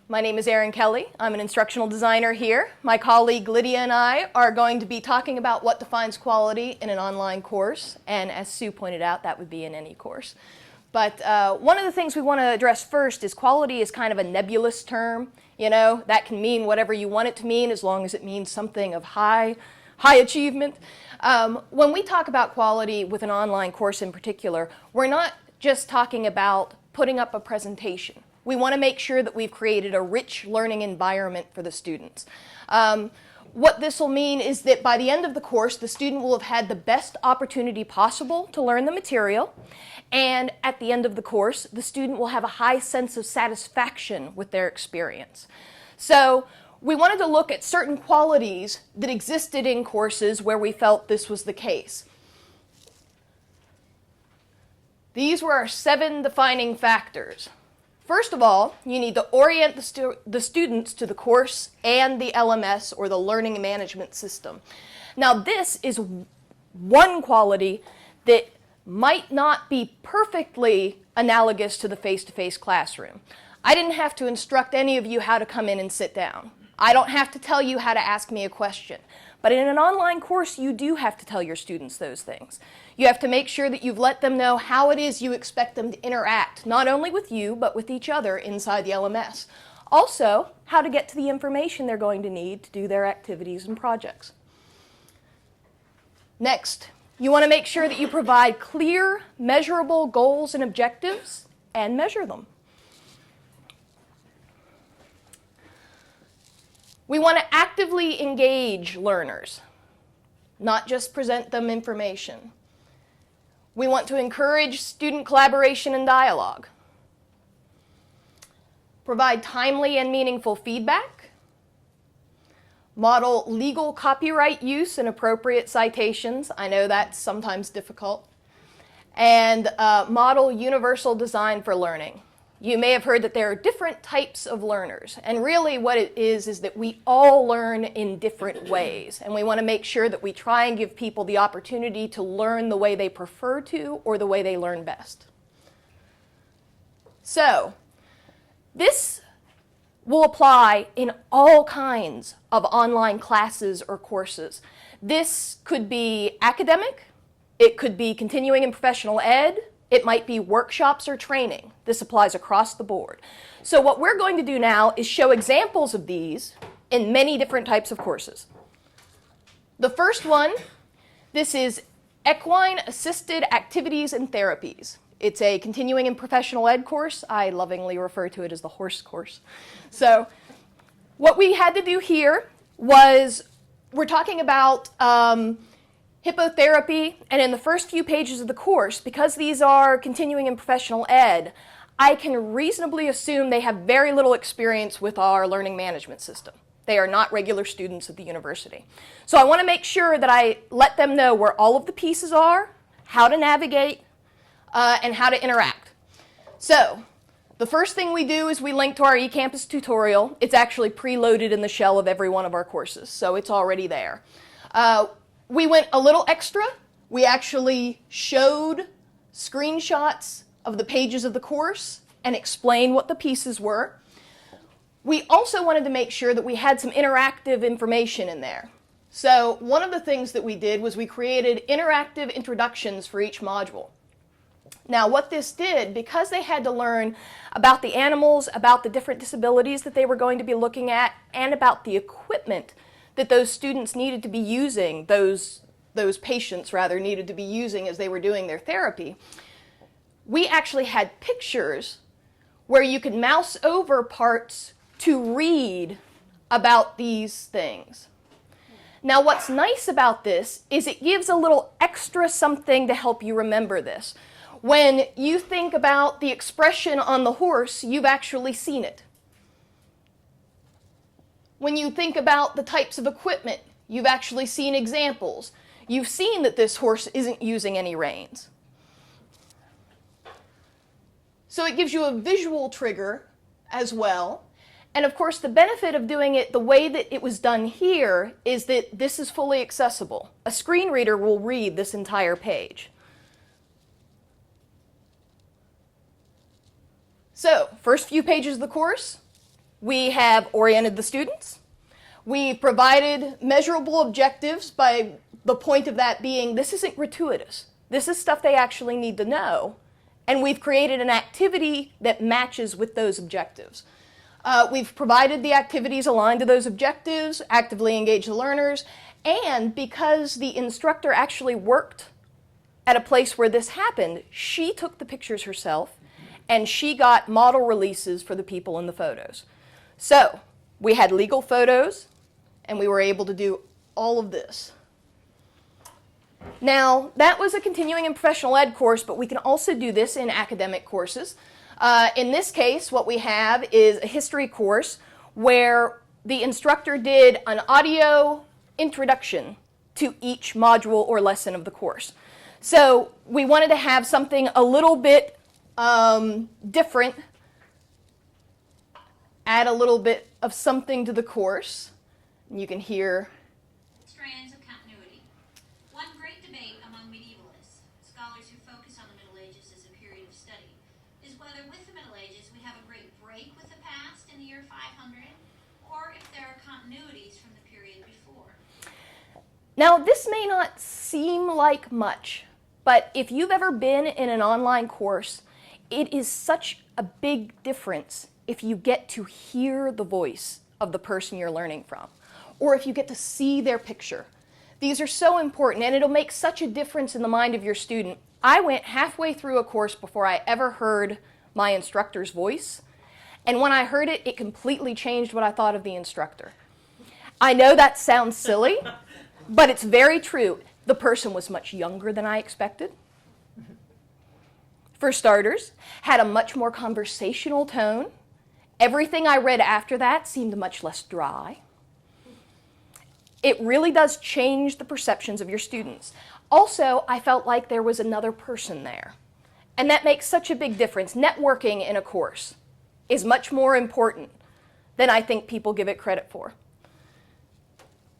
My name is Erin Kelley. I'm an instructional designer here. My colleague Lydia and I are going to be talking about what defines quality in an online course, and as Sue pointed out, that would be in any course. But one of the things we want to address first is quality is kind of a nebulous term. You know, that can mean whatever you want it to mean as long as it means something of high achievement. When we talk about quality with an online course in particular, we're not just talking about putting up a presentation. We want to make sure that we've created a rich learning environment for the students. What this will mean is that by the end of the course, the student will have had the best opportunity possible to learn the material, and at the end of the course, the student will have a high sense of satisfaction with their experience. So we wanted to look at certain qualities that existed in courses where we felt this was the case. These were our 7 defining factors. First of all, you need to orient the students to the course and the LMS, or the learning management system. Now, this is one quality that might not be perfectly analogous to the face-to-face classroom. I didn't have to instruct any of you how to come in and sit down. I don't have to tell you how to ask me a question. But in an online course, you do have to tell your students those things. You have to make sure that you've let them know how it is you expect them to interact, not only with you, but with each other inside the LMS. Also, how to get to the information they're going to need to do their activities and projects. Next, you want to make sure that you provide clear, measurable goals and objectives and measure them. We want to actively engage learners, not just present them information. We want to encourage student collaboration and dialogue. Provide timely and meaningful feedback. Model legal copyright use and appropriate citations. I know that's sometimes difficult. And model universal design for learning. You may have heard that there are different types of learners, and really what it is that we all learn in different ways, and we want to make sure that we try and give people the opportunity to learn the way they prefer to or the way they learn best. So, this will apply in all kinds of online classes or courses. This could be academic, it could be continuing and professional ed, it might be workshops or training. This applies across the board. So what we're going to do now is show examples of these in many different types of courses. The first one, this is Equine Assisted Activities and Therapies. It's a continuing and professional ed course. I lovingly refer to it as the horse course. So what we had to do here was, we're talking about hippotherapy, and in the first few pages of the course, because these are continuing and professional ed, I can reasonably assume they have very little experience with our learning management system. They are not regular students at the university. So I want to make sure that I let them know where all of the pieces are, how to navigate, and how to interact. So the first thing we do is we link to our eCampus tutorial. It's actually preloaded in the shell of every one of our courses, so it's already there. We went a little extra. We actually showed screenshots of the pages of the course and explained what the pieces were. We also wanted to make sure that we had some interactive information in there. So one of the things that we did was we created interactive introductions for each module. Now what this did, because they had to learn about the animals, about the different disabilities that they were going to be looking at, and about the equipment that those students needed to be using, those patients rather needed to be using as they were doing their therapy, we actually had pictures where you could mouse over parts to read about these things. Now what's nice about this is it gives a little extra something to help you remember this. When you think about the expression on the horse, you've actually seen it. When you think about the types of equipment, you've actually seen examples. You've seen that this horse isn't using any reins. So it gives you a visual trigger as well. And of course, the benefit of doing it the way that it was done here is that this is fully accessible. A screen reader will read this entire page. So, first few pages of the course, We have oriented the students. We provided measurable objectives by the point of that being this isn't gratuitous. This is stuff they actually need to know. And we've created an activity that matches with those objectives. We've provided the activities aligned to those objectives, actively engage the learners, and because the instructor actually worked at a place where this happened, she took the pictures herself and she got model releases for the people in the photos. So we had legal photos and we were able to do all of this. Now, that was a continuing and professional ed course, but we can also do this in academic courses. In this case, what we have is a history course where the instructor did an audio introduction to each module or lesson of the course. So we wanted to have something a little bit different, add a little bit of something to the course. You can hear strands of continuity. One great debate among medievalists, scholars who focus on the Middle Ages as a period of study, is whether with the Middle Ages we have a great break with the past in the year 500, or if there are continuities from the period before. Now, this may not seem like much, but if you've ever been in an online course, it is such a big difference if you get to hear the voice of the person you're learning from, or if you get to see their picture. These are so important, and it'll make such a difference in the mind of your student. I went halfway through a course before I ever heard my instructor's voice, and when I heard it, it completely changed what I thought of the instructor. I know that sounds silly, but it's very true. The person was much younger than I expected. For starters, had a much more conversational tone. Everything I read after that seemed much less dry. It really does change the perceptions of your students. Also, I felt like there was another person there. And that makes such a big difference. Networking in a course is much more important than I think people give it credit for.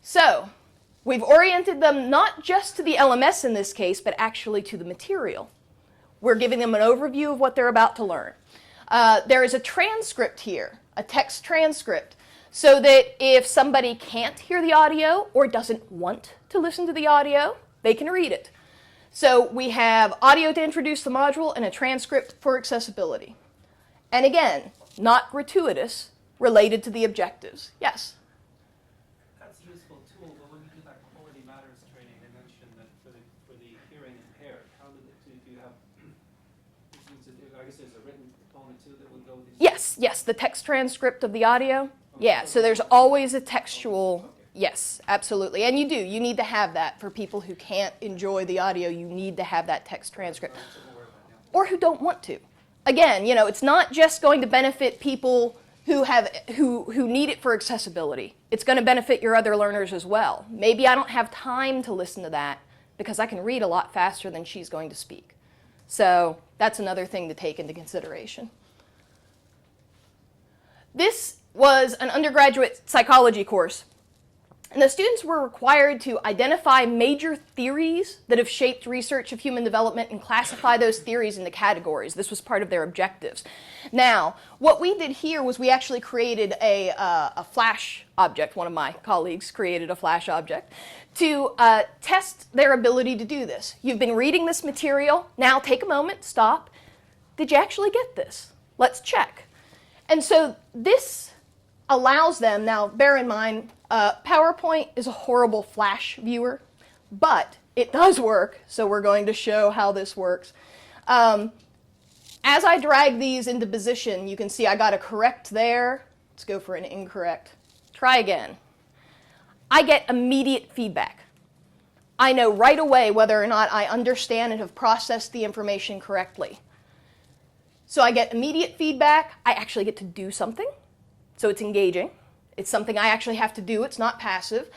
So, we've oriented them not just to the LMS in this case, but actually to the material. We're giving them an overview of what they're about to learn. There is a transcript here, a text transcript, so that if somebody can't hear the audio or doesn't want to listen to the audio, they can read it. So we have audio to introduce the module and a transcript for accessibility. And again, not gratuitous, related to the objectives. Yes? That's a useful tool, but when you do that quality matters training, they mentioned that for the hearing impaired, how do you have, I guess there's a written component too that would go with these? Yes, the text transcript of the audio. Yeah, so there's always a textual, yes, absolutely. And you need to have that for people who can't enjoy the audio. You need to have that text transcript. Or who don't want to. Again, it's not just going to benefit people who need it for accessibility. It's going to benefit your other learners as well. Maybe I don't have time to listen to that because I can read a lot faster than she's going to speak. So that's another thing to take into consideration. This was an undergraduate psychology course, and the students were required to identify major theories that have shaped research of human development and classify those theories into categories. This was part of their objectives. Now, what we did here was we actually created a Flash object. One of my colleagues created a Flash object to test their ability to do this. You've been reading this material. Now take a moment, stop. Did you actually get this? Let's check. And so this allows them, now bear in mind, PowerPoint is a horrible Flash viewer, but it does work, so we're going to show how this works. As I drag these into position, you can see I got a correct there. Let's go for an incorrect. Try again. I get immediate feedback. I know right away whether or not I understand and have processed the information correctly. So I get immediate feedback. I actually get to do something. So it's engaging. It's something I actually have to do. It's not passive.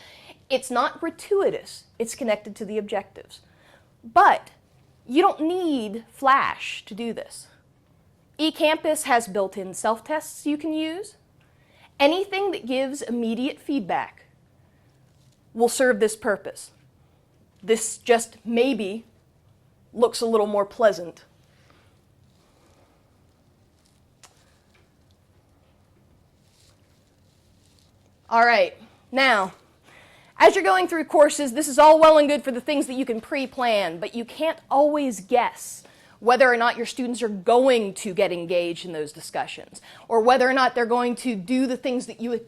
It's not gratuitous. It's connected to the objectives. But you don't need Flash to do this. eCampus has built-in self-tests you can use. Anything that gives immediate feedback will serve this purpose. This just maybe looks a little more pleasant. All right, now, as you're going through courses, this is all well and good for the things that you can pre-plan, but you can't always guess whether or not your students are going to get engaged in those discussions, or whether or not they're going to do the things that you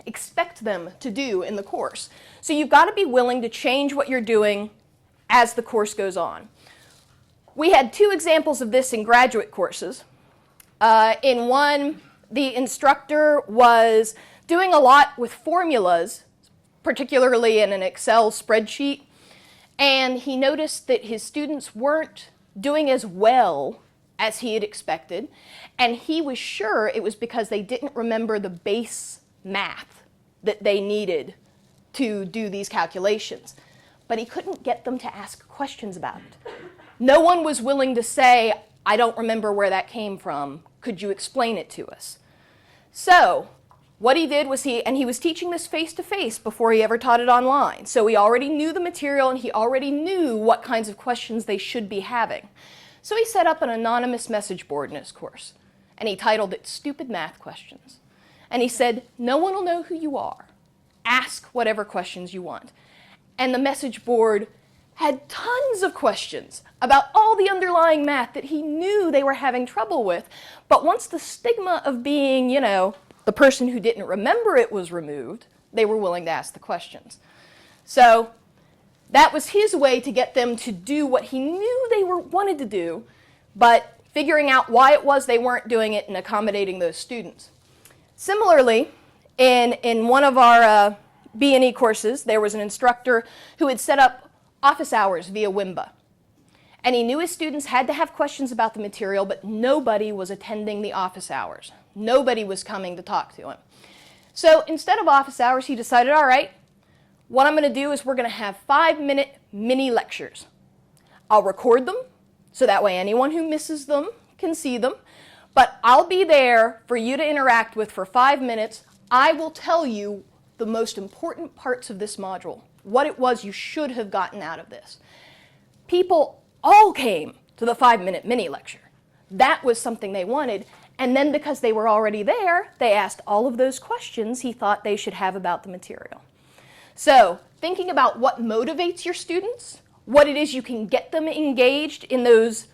expect them to do in the course. So you've got to be willing to change what you're doing as the course goes on. We had 2 examples of this in graduate courses. In one, the instructor was doing a lot with formulas, particularly in an Excel spreadsheet, and he noticed that his students weren't doing as well as he had expected, and he was sure it was because they didn't remember the base math that they needed to do these calculations. But he couldn't get them to ask questions about it. No one was willing to say, I don't remember where that came from. Could you explain it to us? So what he did was he was teaching this face-to-face before he ever taught it online. So he already knew the material and he already knew what kinds of questions they should be having. So he set up an anonymous message board in his course, and he titled it Stupid Math Questions. And he said, no one will know who you are. Ask whatever questions you want. And the message board had tons of questions about all the underlying math that he knew they were having trouble with. But once the stigma of being, the person who didn't remember it was removed, they were willing to ask the questions. So that was his way to get them to do what he knew they wanted to do, but figuring out why it was they weren't doing it and accommodating those students. Similarly, in one of our B&E courses, there was an instructor who had set up office hours via WIMBA. And he knew his students had to have questions about the material, but nobody was attending the office hours. Nobody was coming to talk to him. So instead of office hours, he decided, all right, what I'm going to do is we're going to have 5-minute mini lectures. I'll record them, so that way anyone who misses them can see them. But I'll be there for you to interact with for 5 minutes. I will tell you the most important parts of this module, what it was you should have gotten out of this. People all came to the 5-minute mini lecture. That was something they wanted. And then because they were already there, they asked all of those questions he thought they should have about the material. So thinking about what motivates your students, what it is you can get them engaged in those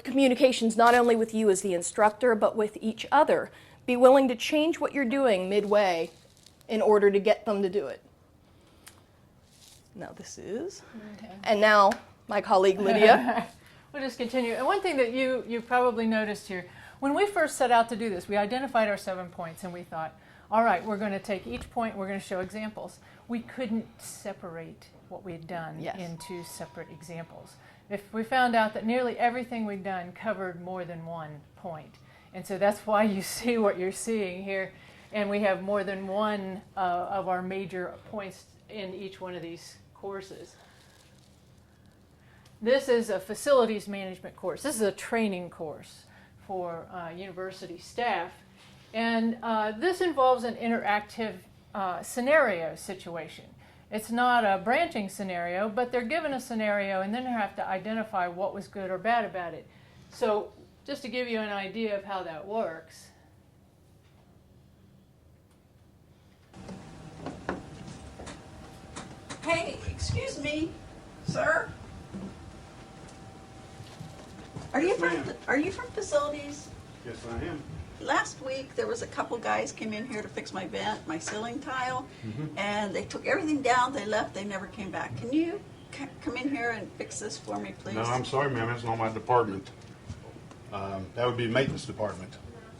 communications not only with you as the instructor, but with each other. Be willing to change what you're doing midway in order to get them to do it. Now this is, and now my colleague Lydia. We'll just continue. And one thing that you probably noticed here, when we first set out to do this, we identified our 7 points and we thought, all right, we're going to take each point, we're going to show examples. We couldn't separate what we had done into separate examples. If we found out that nearly everything we'd done covered more than one point. And so that's why you see what you're seeing here. And we have more than one of our major points in each one of these courses. This is a facilities management course. This is a training course for university staff. And this involves an interactive scenario situation. It's not a branching scenario, but they're given a scenario and then they have to identify what was good or bad about it. So just to give you an idea of how that works. Hey, excuse me, sir. Are you from facilities? Yes, I am. Last week there was a couple guys came in here to fix my vent, my ceiling tile, and they took everything down. They left. They never came back. Can you come in here and fix this for me, please? No, I'm sorry, ma'am. It's not my department. That would be maintenance department.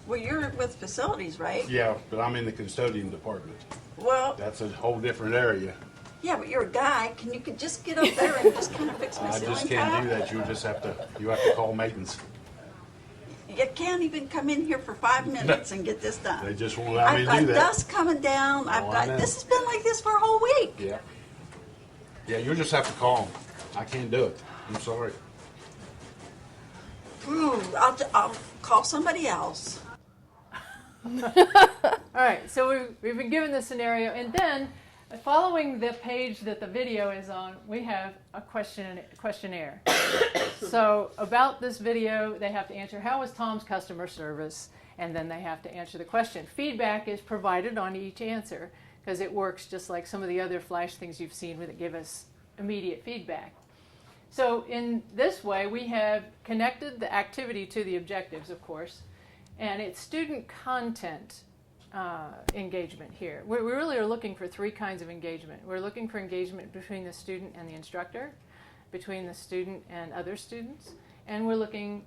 Well, you're with facilities, right? Yeah, but I'm in the custodian department. Well, That's a whole different area. yeah, but you're a guy. You could just get up there and just kind of fix my I ceiling just tile? can't do that. You have to call maintenance. You can't even come in here for 5 minutes and get this done. They just won't allow me I've to do got that. dust coming down. Oh, I know. This has been like this for a whole week. Yeah. Yeah, you'll just have to call them. I can't do it. I'm sorry. I'll call somebody else. All right, so we've been given the scenario, and then following the page that the video is on, we have a questionnaire. So about this video, they have to answer, how was Tom's customer service? And then they have to answer the question. Feedback is provided on each answer. because it works just like some of the other Flash things you've seen that give us immediate feedback. So in this way, we have connected the activity to the objectives, of course, and it's student content engagement here. We really are looking for three kinds of engagement. We're looking for engagement between the student and the instructor, between the student and other students, and we're looking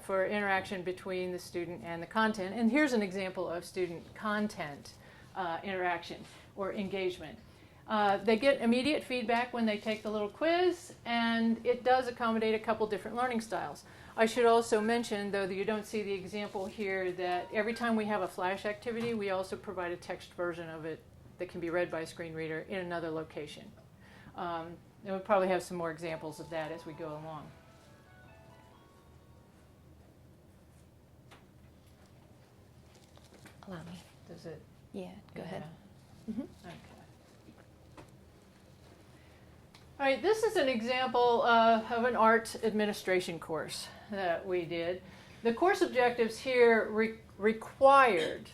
for interaction between the student and the content. And here's an example of student content interaction or engagement. They get immediate feedback when they take the little quiz, and it does accommodate a couple different learning styles. I should also mention, though that you don't see the example here, that every time we have a Flash activity, we also provide a text version of it that can be read by a screen reader in another location. And we'll probably have some more examples of that as we go along. Allow me. Does it? Yeah, go ahead. Okay. All right, this is an example of an art administration course that we did. The course objectives here required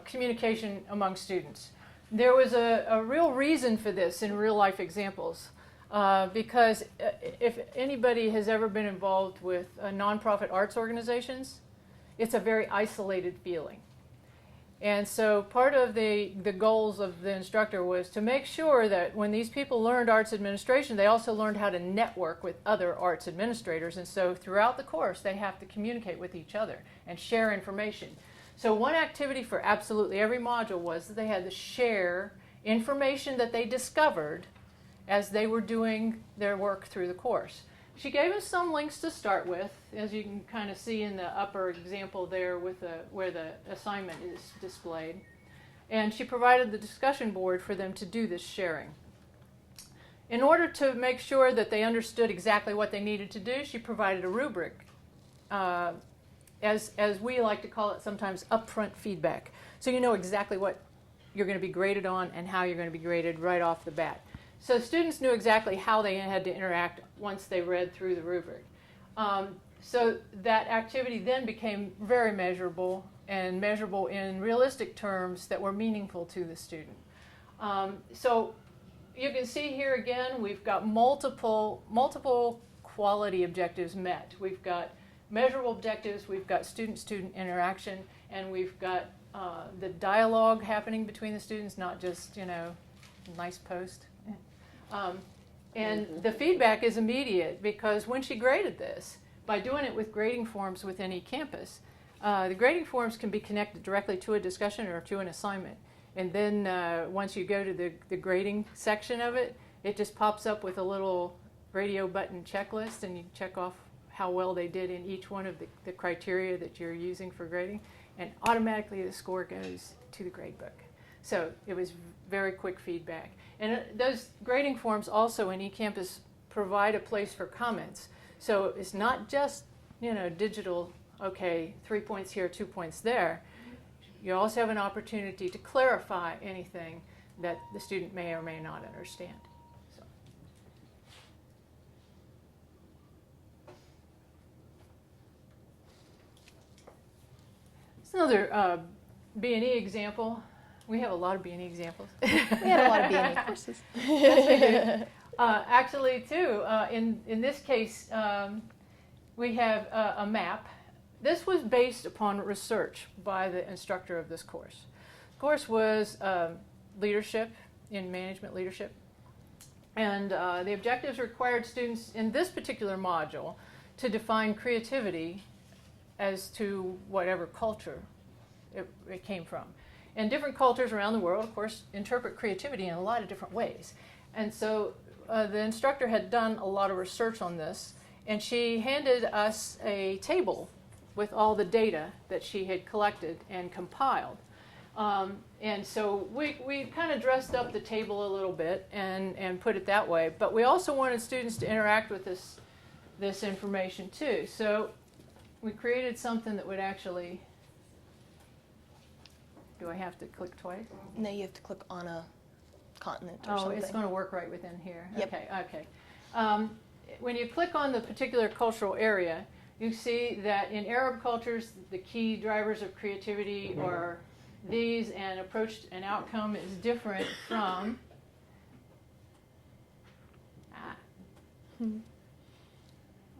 communication among students. There was a real reason for this in real life examples, because if anybody has ever been involved with nonprofit arts organizations, it's a very isolated feeling. And so part of the goals of the instructor was to make sure that when these people learned arts administration, they also learned how to network with other arts administrators. And so throughout the course, they have to communicate with each other and share information. So one activity for absolutely every module was that they had to share information that they discovered as they were doing their work through the course. She gave us some links to start with, as you can kind of see in the upper example there with where the assignment is displayed. And she provided the discussion board for them to do this sharing. In order to make sure that they understood exactly what they needed to do, she provided a rubric, as we like to call it sometimes, upfront feedback. So you know exactly what you're going to be graded on and how you're going to be graded right off the bat. So students knew exactly how they had to interact once they read through the rubric. So that activity then became very measurable, and measurable in realistic terms that were meaningful to the student. So you can see here again, we've got multiple quality objectives met. We've got measurable objectives, we've got student-student interaction, and we've got the dialogue happening between the students, not just, nice post. And the feedback is immediate, because when she graded this, by doing it with grading forms within eCampus, the grading forms can be connected directly to a discussion or to an assignment. And then once you go to the grading section of it, it just pops up with a little radio button checklist, and you check off how well they did in each one of the criteria that you're using for grading, and automatically the score goes to the grade book. So it was very quick feedback. And those grading forms also in eCampus provide a place for comments. So it's not just, digital, okay, 3 points here, 2 points there. You also have an opportunity to clarify anything that the student may or may not understand. So. It's another B&E example. We have a lot of B&E examples. We had a lot of B&E courses. Yes, we do. Actually, too, in this case, we have a map. This was based upon research by the instructor of this course. The course was leadership, in management leadership. And the objectives required students in this particular module to define creativity as to whatever culture it came from. And different cultures around the world, of course, interpret creativity in a lot of different ways. And so the instructor had done a lot of research on this, and she handed us a table with all the data that she had collected and compiled. And so we kind of dressed up the table a little bit and put it that way. But we also wanted students to interact with this information too. So we created something that would actually... Do I have to click twice? No, you have to click on a continent or something. Oh, it's going to work right within here. Yep. Okay. When you click on the particular cultural area, you see that in Arab cultures, the key drivers of creativity are these and approach and outcome is different from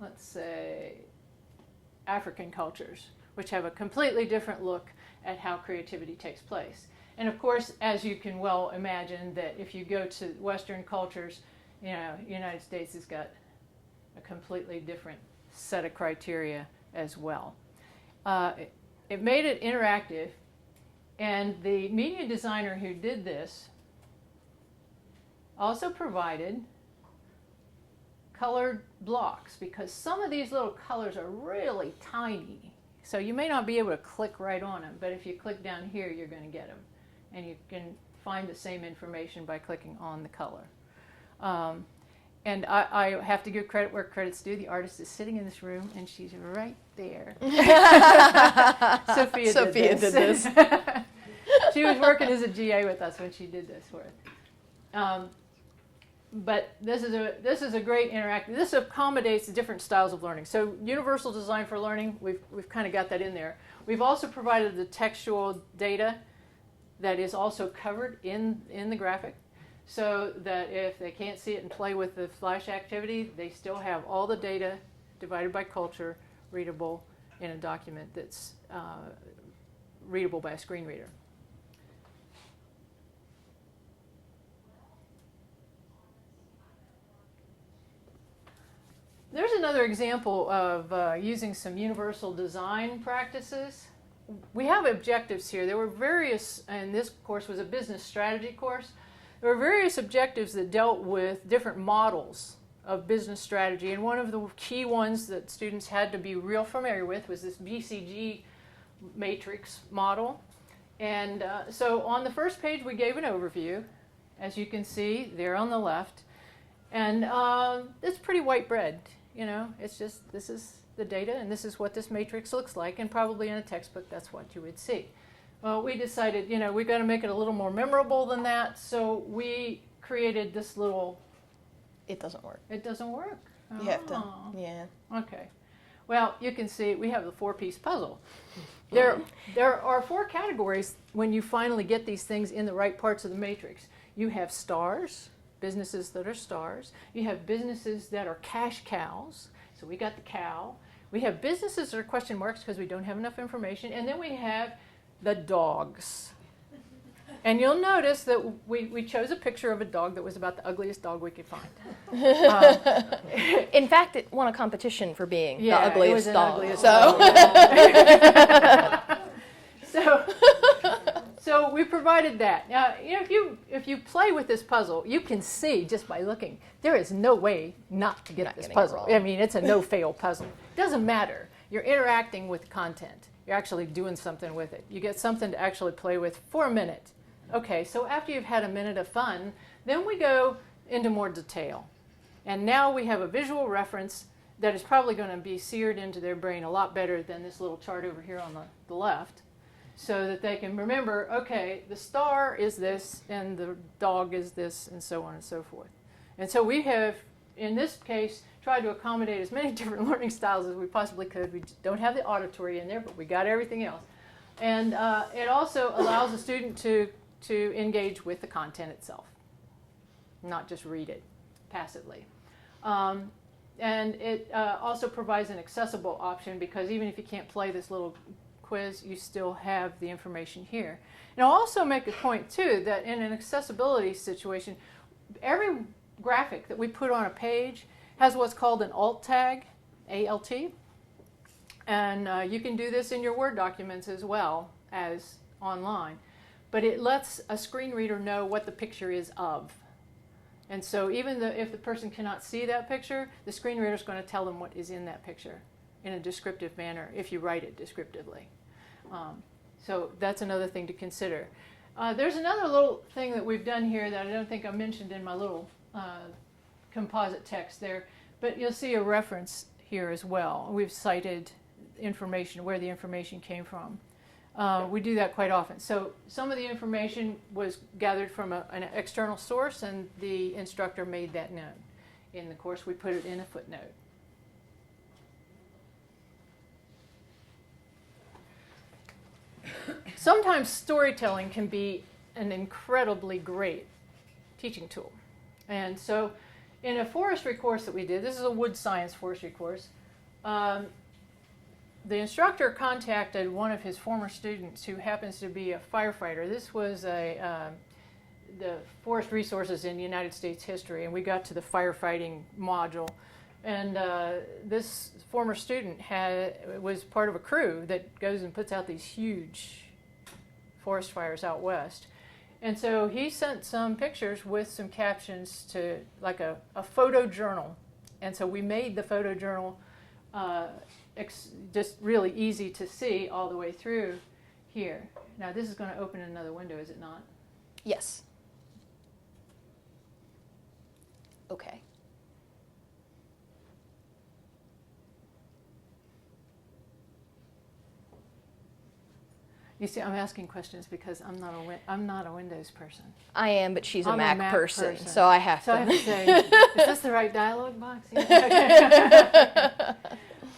let's say African cultures, which have a completely different look at how creativity takes place. And of course, as you can well imagine, that if you go to Western cultures, United States has got a completely different set of criteria as well. It made it interactive, and the media designer who did this also provided colored blocks, because some of these little colors are really tiny. So you may not be able to click right on them, but if you click down here, you're going to get them. And you can find the same information by clicking on the color. And I have to give credit where credit's due. The artist is sitting in this room, and she's right there. Sophia did this. She was working as a GA with us when she did this work. But this is a great interactive. This accommodates the different styles of learning. So universal design for learning, we've kind of got that in there. We've also provided the textual data that is also covered in the graphic, so that if they can't see it and play with the flash activity, they still have all the data divided by culture, readable in a document that's readable by a screen reader. There's another example of using some universal design practices. We have objectives here. There were various, and this course was a business strategy course. There were various objectives that dealt with different models of business strategy, and one of the key ones that students had to be real familiar with was this BCG matrix model. And so on the first page we gave an overview, as you can see there on the left, and it's pretty white bread. It's just, this is the data, and this is what this matrix looks like, and probably in a textbook that's what you would see. Well, we decided, we've got to make it a little more memorable than that, so we created this little... It doesn't work. It doesn't work? You have to, yeah. Okay. Well, you can see we have the 4-piece puzzle. There are 4 categories when you finally get these things in the right parts of the matrix. You have stars, businesses that are stars. You have businesses that are cash cows. So we got the cow. We have businesses that are question marks because we don't have enough information. And then we have the dogs. And you'll notice that we chose a picture of a dog that was about the ugliest dog we could find. In fact, it won a competition for being the it was ugliest an dog. ugliest So. dog. So we provided that. Now, if you play with this puzzle, you can see just by looking, there is no way not to get this puzzle. I mean, it's a no-fail puzzle. It doesn't matter. You're interacting with content. You're actually doing something with it. You get something to actually play with for a minute. Okay, so after you've had a minute of fun, then we go into more detail. And now we have a visual reference that is probably going to be seared into their brain a lot better than this little chart over here on the left, so that they can remember, okay, the star is this, and the dog is this, and so on and so forth. And so we have, in this case, tried to accommodate as many different learning styles as we possibly could. We don't have the auditory in there, but we got everything else. And it also allows the student to engage with the content itself, not just read it passively. And it also provides an accessible option, because even if you can't play this little quiz, you still have the information here. And I'll also make a point, too, that in an accessibility situation, every graphic that we put on a page has what's called an alt tag, ALT. And you can do this in your Word documents as well as online. But it lets a screen reader know what the picture is of. And so even if the person cannot see that picture, the screen reader is going to tell them what is in that picture in a descriptive manner if you write it descriptively. So that's another thing to consider. There's another little thing that we've done here that I don't think I mentioned in my little composite text there, but you'll see a reference here as well. We've cited information, where the information came from. We do that quite often. So some of the information was gathered from an external source, and the instructor made that known. In the course, we put it in a footnote. Sometimes storytelling can be an incredibly great teaching tool. And so in a forestry course that we did, this is a wood science forestry course, the instructor contacted one of his former students who happens to be a firefighter. This was the forest resources in United States history, and we got to the firefighting module. And this former student was part of a crew that goes and puts out these huge forest fires out west. And so he sent some pictures with some captions to like a photo journal. And so we made the photo journal just really easy to see all the way through here. Now this is going to open another window, is it not? Yes. Okay. You see, I'm asking questions because I'm not a Windows person. I am, but she's a I'm Mac person, person. so I have So I to. have to say, is this the right dialogue box? Yeah.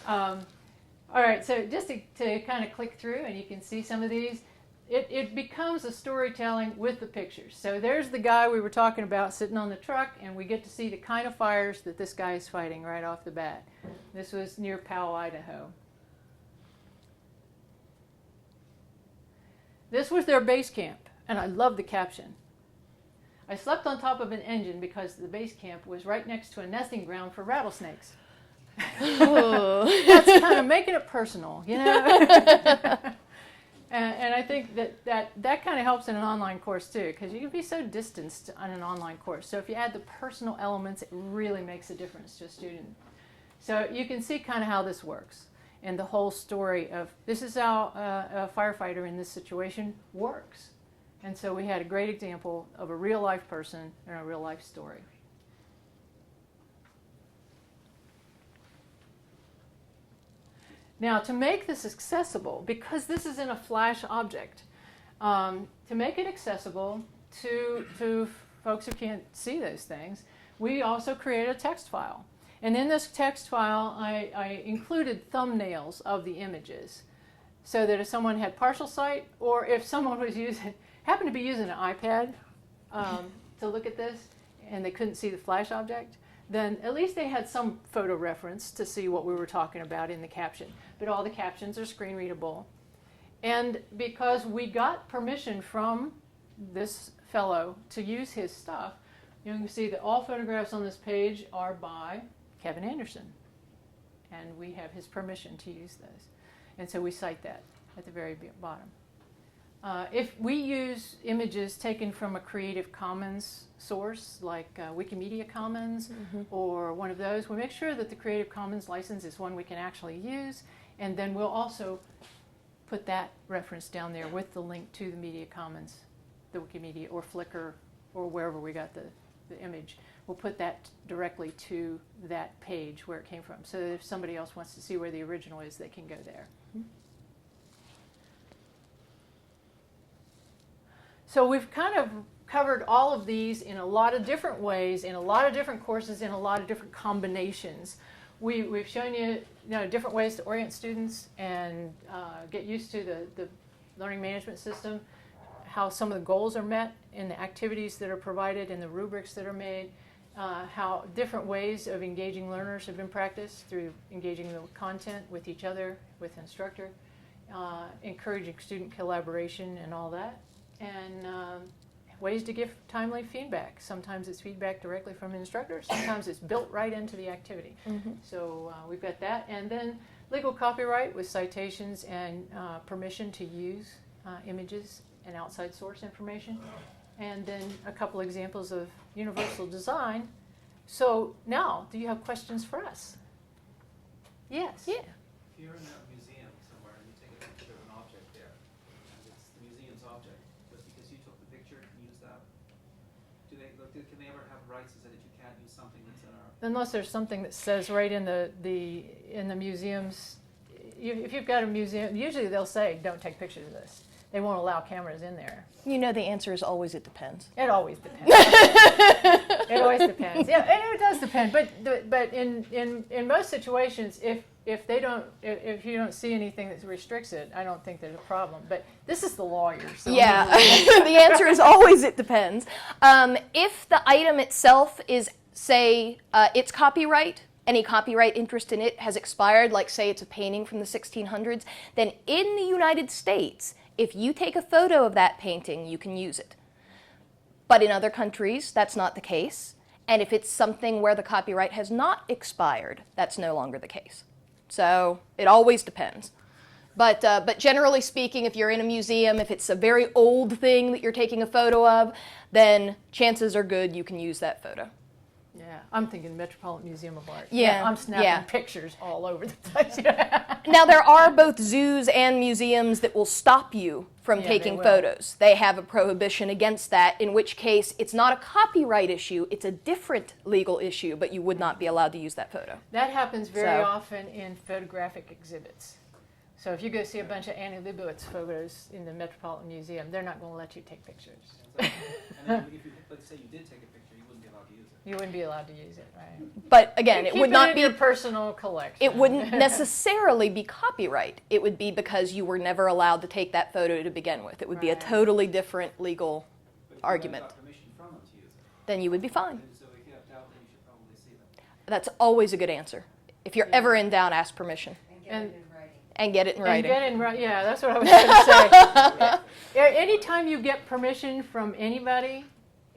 Okay. All right, so just to kind of click through, and you can see some of these, it becomes a storytelling with the pictures. So there's the guy we were talking about sitting on the truck, and we get to see the kind of fires that this guy is fighting right off the bat. This was near Powell, Idaho. This was their base camp, and I love the caption. I slept on top of an engine because the base camp was right next to a nesting ground for rattlesnakes. That's kind of making it personal, you know? and I think that kind of helps in an online course too, because you can be so distanced on an online course. So if you add the personal elements, it really makes a difference to a student. So you can see kind of how this works. And the whole story of this is how a firefighter in this situation works. And so we had a great example of a real life person and a real life story. Now to make this accessible, because this is in a Flash object, to make it accessible to folks who can't see those things, we also created a text file. And in this text file, I included thumbnails of the images so that if someone had partial sight, or if someone was happened to be using an iPad to look at this and they couldn't see the Flash object, then at least they had some photo reference to see what we were talking about in the caption. But all the captions are screen readable. And because we got permission from this fellow to use his stuff, you can see that all photographs on this page are by Kevin Anderson, and we have his permission to use those. And so we cite that at the very bottom. If we use images taken from a Creative Commons source, like Wikimedia Commons or one of those, we make sure that the Creative Commons license is one we can actually use, and then we'll also put that reference down there with the link to the Media Commons, the Wikimedia or Flickr or wherever we got the image. We'll put that directly to that page where it came from, so that if somebody else wants to see where the original is, they can go there. So we've kind of covered all of these in a lot of different ways, in a lot of different courses, in a lot of different combinations. We've shown you, different ways to orient students and get used to the learning management system, how some of the goals are met in the activities that are provided and the rubrics that are made, how different ways of engaging learners have been practiced through engaging the content with each other, with the instructor, encouraging student collaboration and all that, and ways to give timely feedback. Sometimes it's feedback directly from the instructor, sometimes it's built right into the activity. So we've got that, and then legal copyright with citations and permission to use images and outside source information, and then a couple examples of universal design. So now, do you have questions for us? Yes? Yeah. If you're in a museum somewhere and you take a picture of an object there, and it's the museum's object, but because you took the picture and used that, can they ever have rights to say that you can't use something that's in our... Unless there's something that says right in the museums, if you've got a museum, usually they'll say, don't take pictures of this. they won't allow cameras in there. You know the answer is always it depends. It always depends. It always depends. Yeah, and it does depend. But in most situations, if you don't see anything that restricts it, I don't think there's a problem. But this is the lawyer. So Yeah, the answer is always it depends. If the item itself is, say, it's copyright, any copyright interest in it has expired, like say it's a painting from the 1600s, then in the United States, if you take a photo of that painting, you can use it. But in other countries, that's not the case. And if it's something where the copyright has not expired, that's no longer the case. So it always depends. But generally speaking, if you're in a museum, if it's a very old thing that you're taking a photo of, then chances are good you can use that photo. Yeah, I'm thinking Metropolitan Museum of Art. Yeah, I'm snapping yeah. pictures all over the place. Now, there are both zoos and museums that will stop you from Yeah, taking they will. photos. They have a prohibition against that, in which case it's not a copyright issue, it's a different legal issue, but you would not be allowed to use that photo. That happens very So- often in photographic exhibits. So if you go see a bunch of Annie Leibovitz photos in the Metropolitan Museum, they're not going to let you take pictures. And then if you, let's say you did take a picture, you wouldn't be allowed to use it. You wouldn't be allowed to use it, right? But again, it Keep would not in be your personal collection. it wouldn't necessarily be copyright. It would be because you were never allowed to take that photo to begin with. It would be a Right. totally different legal But if argument. you got permission from them to use it, Then you would be fine. and so if you have doubt, then you should probably see them. That's always a good answer. If you're ever in doubt, ask permission And, and get it in writing. yeah, that's what I was going to say. Anytime you get permission from anybody,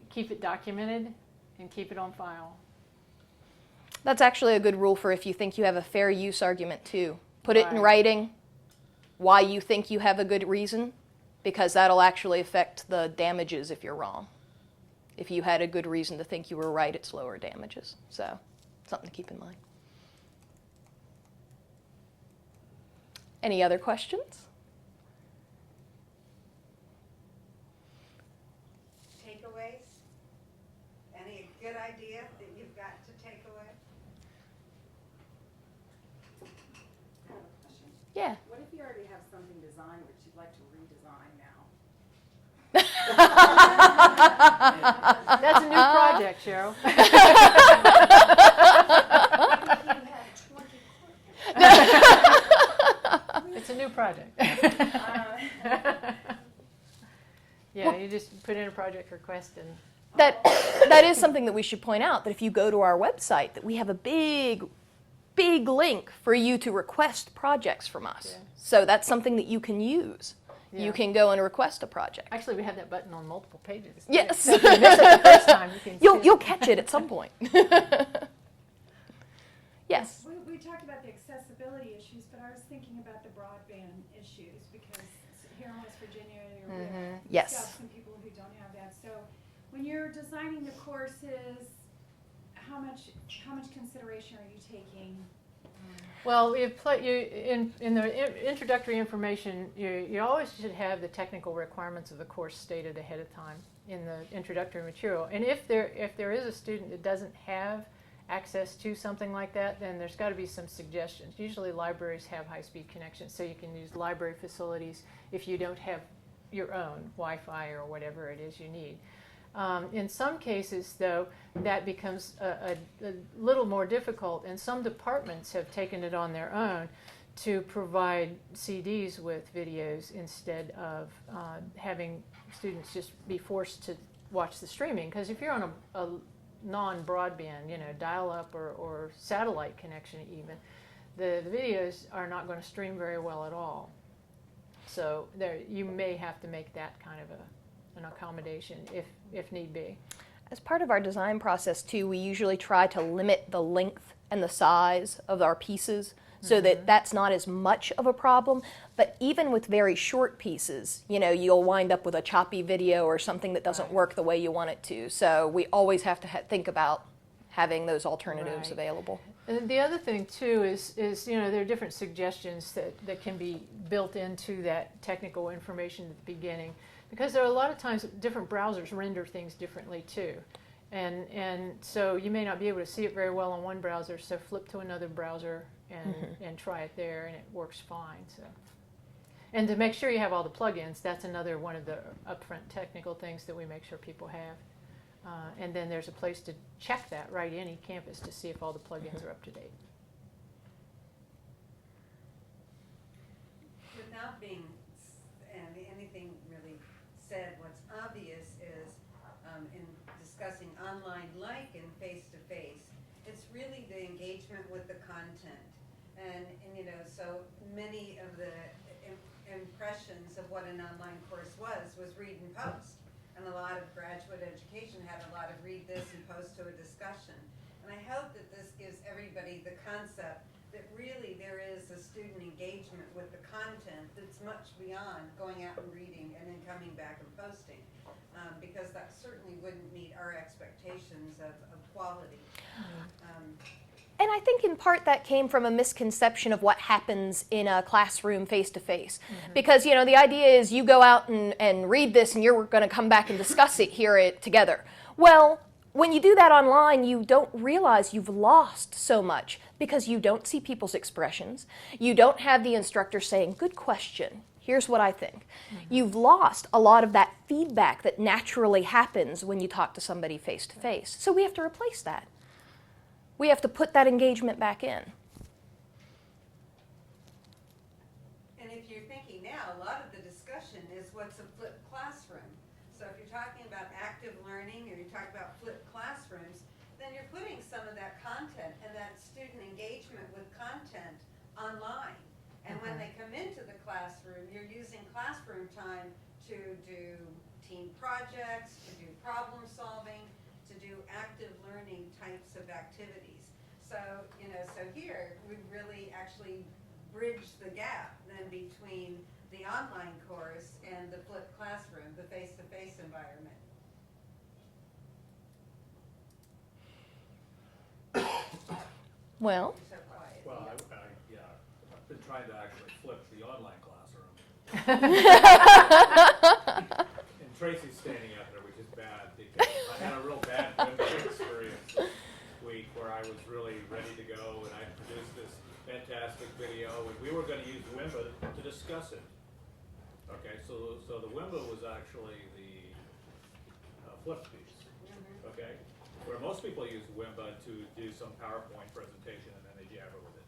keep it documented and keep it on file. That's actually a good rule for if you think you have a fair use argument too. Put it in Right. writing, why you think you have a good reason, because that'll actually affect the damages if you're wrong. If you had a good reason to think you were right, it's lower damages. So, something to keep in mind. Any other questions? Takeaways? Any good idea that you've got to take away? I have a question. Yeah. What if you already have something designed which you'd like to redesign now? That's a new project, Cheryl. It's a new project. Yeah, you just put in a project request and That is something that we should point out, that if you go to our website, that we have a big link for you to request projects from us. Yeah. So that's something that you can use. Yeah. You can go and request a project. actually we have that button on multiple pages. Yes. So if you miss it the first time, you can see You'll it. catch it at some point. Yes. We talked about the accessibility issues, but I was thinking about the broadband issues, because here in West Virginia, we've Yes. got some people who don't have that. So when you're designing the courses, how much consideration are you taking? Well, in the introductory information, you always should have the technical requirements of the course stated ahead of time in the introductory material. And if there is a student that doesn't have access to something like that, then there's got to be some suggestions. Usually libraries have high-speed connections, so you can use library facilities if you don't have your own Wi-Fi or whatever it is you need. In some cases, though, that becomes a little more difficult, and some departments have taken it on their own to provide CDs with videos instead of having students just be forced to watch the streaming. Because if you're on a non-broadband, dial-up or satellite connection even, the videos are not going to stream very well at all. So you may have to make that kind of an accommodation if need be. As part of our design process too, we usually try to limit the length and the size of our pieces so that that's not as much of a problem. But even with very short pieces, you'll wind up with a choppy video or something that doesn't work the way you want it to. So we always have to think about having those alternatives Right. available. And the other thing too is there are different suggestions that can be built into that technical information at the beginning, because there are a lot of times different browsers render things differently too. And so you may not be able to see it very well on one browser, so flip to another browser and try it there, and it works fine. So And to make sure you have all the plugins, that's another one of the upfront technical things that we make sure people have. And then there's a place to check that right in eCampus to see if all the plugins are up to date. Without being anything really said, what's obvious is in discussing online like and face-to-face, it's really the engagement with the content. And you know, so many of the impressions of what an online course was read and post. And a lot of graduate education had a lot of read this and post to a discussion. And I hope that this gives everybody the concept that really there is a student engagement with the content that's much beyond going out and reading and then coming back and posting. Because that certainly wouldn't meet our expectations of quality. And I think in part that came from a misconception of what happens in a classroom face-to-face. Because, you know, the idea is you go out and read this and you're going to come back and discuss it here together. Well, when you do that online, you don't realize you've lost so much because you don't see people's expressions. You don't have the instructor saying, good question, here's what I think. You've lost a lot of that feedback that naturally happens when you talk to somebody face-to-face. So we have to replace that. We have to put that engagement back in. And if you're thinking now, a lot of the discussion is what's a flipped classroom. So if you're talking about active learning or you're talking about flipped classrooms, then you're putting some of that content and that student engagement with content online. And when they come into the classroom, you're using classroom time to do team projects, to do problem solving, to do active learning types of activities. So, you know, so here we really actually bridge the gap then between the online course and the flipped classroom, the face-to-face environment. Well, You're so quiet. Well, yeah, I've been trying to actually flip the online classroom. And Tracy's standing out there, which is bad, because I had a real bad experience this week where I was really ready to go, and I produced this fantastic video, and we were going to use Wimba to discuss it. Okay, so the Wimba was actually the flip piece. Okay, where most people use Wimba to do some PowerPoint presentation and then they jabber with it,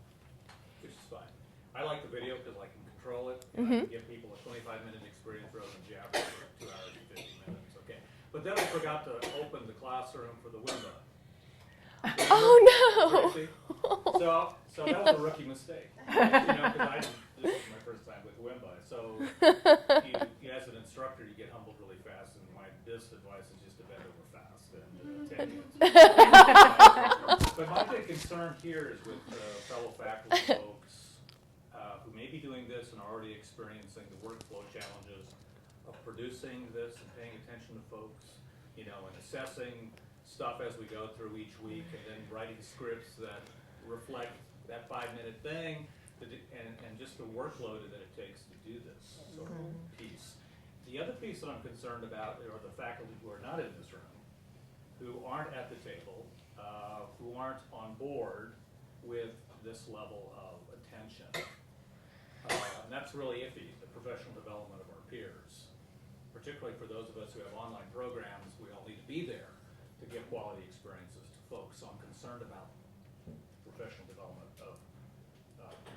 which is fine. I like the video because I can control it. I can give people a 25-minute experience rather than jabber for 2 hours and 50 minutes. Okay, but then I forgot to open the classroom for the Wimba. oh no! So that was a rookie mistake. You know, because this was my first time with Wimba. So you, as an instructor, you get humbled really fast. And my best advice is just to bend over fast and 10 minutes. But my big concern here is with fellow faculty folks who may be doing this and are already experiencing the workflow challenges of producing this and paying attention to folks, you know, and assessing stuff as we go through each week, and then writing scripts that reflect that 5-minute thing, and just the workload that it takes to do this sort of piece. The other piece that I'm concerned about are the faculty who are not in this room, who aren't at the table, who aren't on board with this level of attention. And that's really iffy, the professional development of our peers. Particularly for those of us who have online programs, we all need to be there to give quality experiences to folks. So I'm concerned about professional development of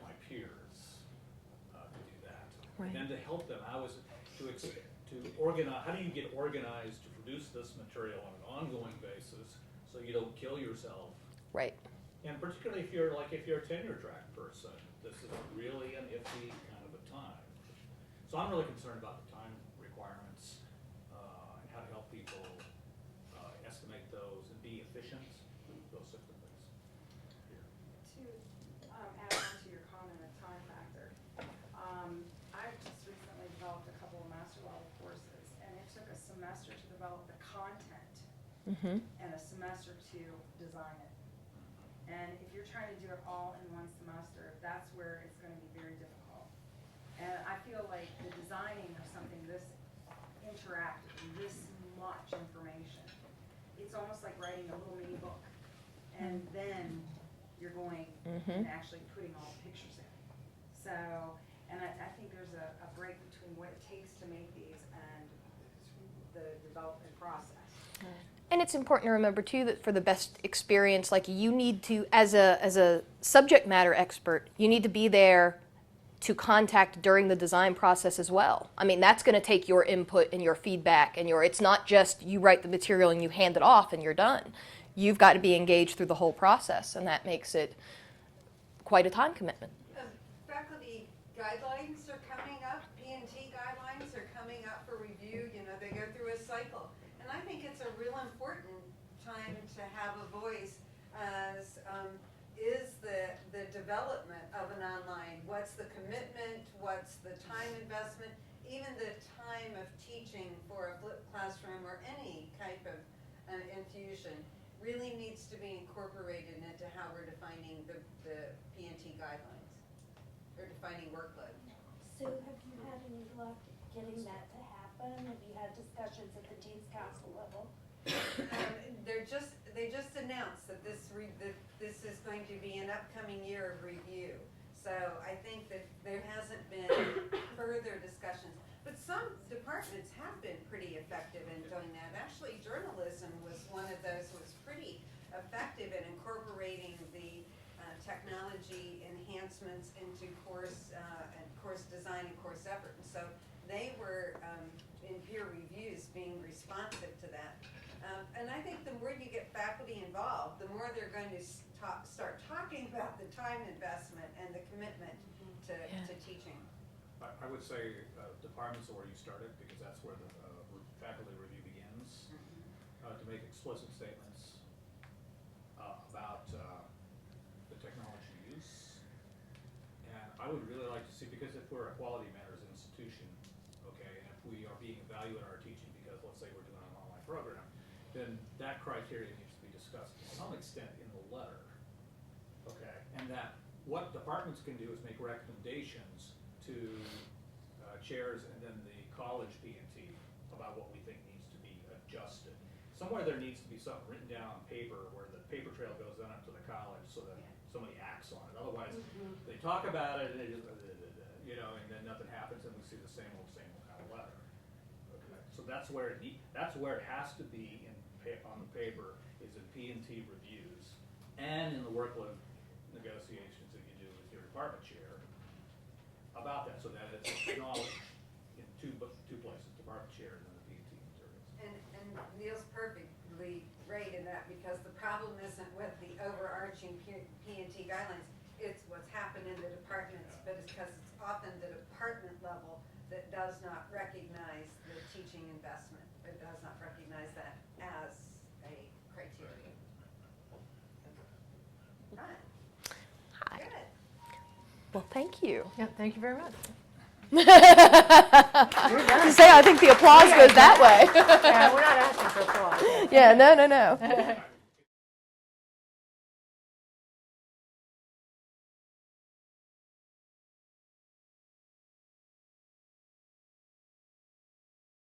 my peers to do that. Right. And then to help them, how to organize, how do you get organized to produce this material on an ongoing basis so you don't kill yourself? Right. And particularly if you're a tenure track person, this is really an iffy kind of a time. So I'm really concerned about the time requirements and how to help people estimate those and be efficient, those sorts of things. To add on to your comment of time factor, I've just recently developed a couple of master level courses, and it took a semester to develop the content and a semester to design it. And if you're trying to do it all in one semester, that's where it's going to be very difficult. And I feel like the designing of something this interactive, this much information, it's almost like writing a little mini book, and then you're going and actually putting all the pictures in. So, And I think there's a break between what it takes to make these and the development process. And it's important to remember too that for the best experience, like you need to, as a subject matter expert, you need to be there to contact during the design process as well. I mean, that's going to take your input and your feedback and it's not just you write the material and you hand it off and you're done. You've got to be engaged through the whole process, and that makes it quite a time commitment. Faculty guidelines are coming up, P&T guidelines are coming up for review, you know, they go through a cycle. And I think it's a real important time to have a voice as is the development of an online, what's the commitment, what's the time investment, even the time of teaching for a flipped classroom or any type of infusion really needs to be incorporated into how we're defining the P&T guidelines, or defining workload. So have you had any luck getting that to happen? Have you had discussions at the Dean's Council level? They just announced that this is going to be an upcoming year of review. So I think that there hasn't been further discussions. But some departments have been pretty effective in doing that. Actually, journalism was one of those who was pretty effective in incorporating the technology enhancements into course and course design and course effort. And so they were in peer reviews being responsive to that. And I think the more you get faculty involved, the more they're going to start talking about the time investment and the commitment to teaching. I would say departments are where you started, because that's where the faculty review begins, to make explicit statements about the technology use. And I would really like to see, because if we're a quality matters institution, okay, and if we are being evaluated in our teaching because, let's say, we're doing an online program, then that criteria needs to be discussed to some extent in the letter, okay? And that what departments can do is make recommendations to chairs and then the college P&T about what we think needs to be adjusted. Somewhere there needs to be something written down on paper where the paper trail goes on up to the college so that somebody acts on it. Otherwise, they talk about it and they just, you know, and then nothing happens and we see the same old kind of letter. Okay. So that's where it has to be on the paper, is in P&T reviews and in the workload negotiations that you do with your department chair about that, so that it's acknowledged in two places, department chair and then the P&T materials. And Neil's perfectly right in that, because the problem isn't with the overarching P&T guidelines, it's what's happened in the departments, but it's because it's often the department level that does not recognize the teaching investment. It does not recognize that as a criteria. Right. Hi. Good. Well, thank you. Yeah, thank you very much. To say, I think the applause goes that way. Yeah, we're not asking for applause. Yeah, no.